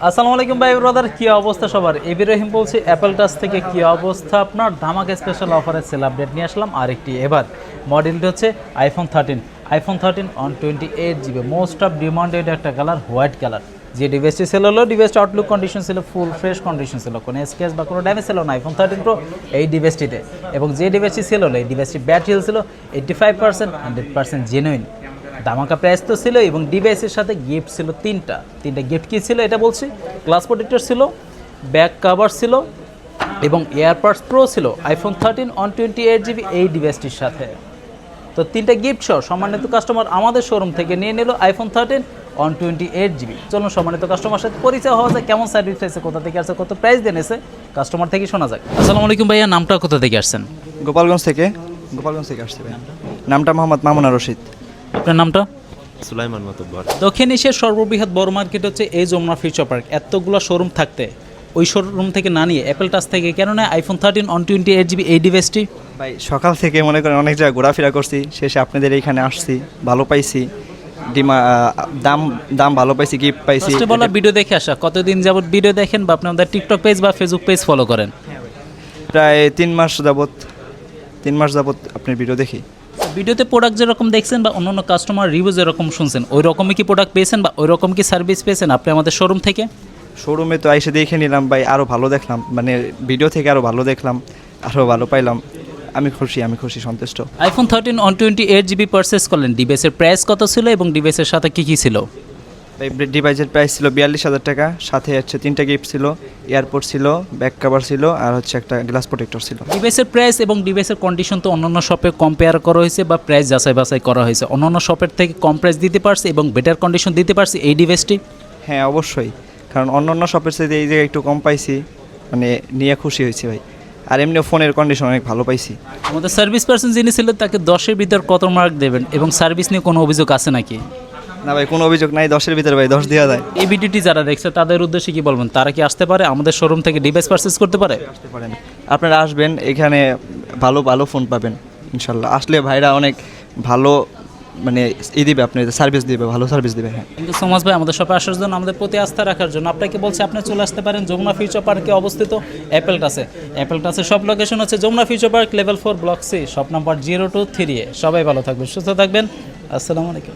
আসসালামু আলাইকুম ভাই ব্রাদার, কি অবস্থা সবার? এবি রহিম বলছি অ্যাপেল টাচ থেকে। কি অবস্থা আপনার? ধামাকা স্পেশাল অফারের সেল আপডেট নিয়ে আসলাম আরেকটি। এবার মডেলটি হচ্ছে iPhone 13 128GB, most of demanded একটা কালার, হোয়াইট কালার। যে ডিভাইসটি সেল হলো, ডিভাইসটা আউটলুক কন্ডিশন ছিল, ফুল ফ্রেশ কন্ডিশন ছিল, কোনো স্ক্র্যাচ বা কোনো ড্যামেজ ছিল না আইফোন 13 প্রো এই ডিভাইসটিতে। এবং যে ডিভাইসটি সেল হলো, এই ডিভাইসটি ব্যাটারি হেলথ ছিল 85%, 100% জেনুইন। ধামাকা প্রাইস তো ছিল, এবং ডিভাইসের সাথে গিফট ছিল তিনটা গিফট। কী ছিল এটা বলছি? গ্লাস প্রোটেক্টর ছিল, ব্যাক কভার ছিল, এবং এয়ারপডস প্রো ছিল আইফোন 13 128GB এই ডিভাইসটির সাথে। তো তিনটা গিফট সহ সম্মানিত কাস্টমার আমাদের শোরুম থেকে নিয়ে নিল আইফোন 13 128GB। চলুন সম্মানিত কাস্টমার সাথে পরিচয় হওয়া যায়, কেমন সার্ভিস পেয়েছে, কোথা থেকে আসছে, কত প্রাইস দিয়ে নিয়েছে, কাস্টমার থেকে শোনা যায়। আসসালামু আলাইকুম ভাইয়া, নামটা কোথা থেকে আসছেন? গোপালগঞ্জ থেকে আসছে ভাই। নামটা মোহাম্মদ মামুনা রশিদ। আপনার নামটা? সুলাইমান মাতব্বর। দক্ষিণ এশিয়ার সর্ববৃহৎ বড় মার্কেট হচ্ছে এই যমুনা ফিউচার পার্ক। এতগুলো শোরুম থাকতে ওই শোরুম থেকে না নিয়ে অ্যাপেল টাচ থেকে কেন নেয় আইফোন 13 128GB এই ডিভাইসটি? ভাই সকাল থেকে মনে করেন অনেক জায়গায় ঘোরাফেরা করছি, শেষে আপনাদের এইখানে আসছি, ভালো পাইছি, দাম ভালো পাইছি, গিফট পাইছি। ফার্স্টে বলা ভিডিও দেখে আসা, কতদিন যাবত ভিডিও দেখেন বা আপনি আমাদের টিকটক পেজ বা ফেসবুক পেজ ফলো করেন? প্রায় 3 মাস যাবত আপনার ভিডিও দেখি। ভিডিওতে প্রোডাক্ট যেরকম দেখছেন বা অন্যান্য কাস্টমার রিভিউ যেরকম শুনছেন, ওই রকমই কি প্রোডাক্ট পেয়েছেন বা ওই রকম কি সার্ভিস পেয়েছেন আপনি আমাদের শোরুম থেকে? শোরুমে তো এসে দেখে নিলাম ভাই, আরও ভালো দেখলাম, মানে ভিডিও থেকে আরও ভালো দেখলাম, আরও ভালো পাইলাম। আমি খুশি, সন্তুষ্ট। আইফোন 13 128GB পারচেস করলেন, ডিভাইসের প্রাইস কত ছিল এবং ডিভাইসের সাথে কী কী ছিল? এই ডিভাইসের প্রাইস ছিল 42,000 টাকা, সাথে হচ্ছে 3টা গিফট ছিল, এয়ারপোর্ট ছিল, ব্যাক কভার ছিল, আর হচ্ছে একটা গ্লাস প্রোটেক্টর ছিল। ডিভাইসের প্রাইস এবং ডিভাইসের কন্ডিশন তো অন্যান্য শপে কম্পেয়ার করা হয়েছে বা প্রাইস যাচাই বাছাই করা হয়েছে, অন্যান্য শপের থেকে কম প্রাইস দিতে পারছে এবং বেটার কন্ডিশন দিতে পারছে এই ডিভাইসটি? হ্যাঁ অবশ্যই, কারণ অন্য শপের সাথে এই জায়গায় একটু কম পাইছি, মানে নিয়ে খুশি হয়েছি ভাই। আর এমনিও ফোনের কন্ডিশন অনেক ভালো পাইছি। আমাদের সার্ভিস পার্সন যিনি ছিলেন তাকে 10-এর ভিতর কত মার্ক দেবেন এবং সার্ভিস নিয়ে কোনো অভিযোগ আছে নাকি? না ভাই, কোনো অভিযোগ নাই, 10-এর ভিতরে ভাই 10 দেওয়া যায়। এই ভিডিওটি যারা দেখছে তাদের উদ্দেশ্যে কি বলবেন? তারা কি আসতে পারে আমাদের শোরুম থেকে ডিভাইস পারচেস করতে পারে? আসতে পারেন, আপনারা আসবেন, এখানে ভালো ফোন পাবেন ইনশাল্লাহ। আসলে ভাইরা অনেক ভালো মানে দিবে, আপনি সার্ভিস দিবে, ভালো সার্ভিস দিবে। হ্যাঁ, থ্যাংক ইউ সো মাচ ভাই আমাদের শপে আসার জন্য, আমাদের প্রতি আস্থা রাখার জন্য। আপনাকে বলছি আপনি চলে আসতে পারেন যমুনা ফিউচার পার্কে অবস্থিত অ্যাপেল টাচে সব লোকেশন হচ্ছে Jamuna future park level 4 block C, shop number 023। সবাই ভালো থাকবেন, সুস্থ থাকবেন। আসসালামু আলাইকুম।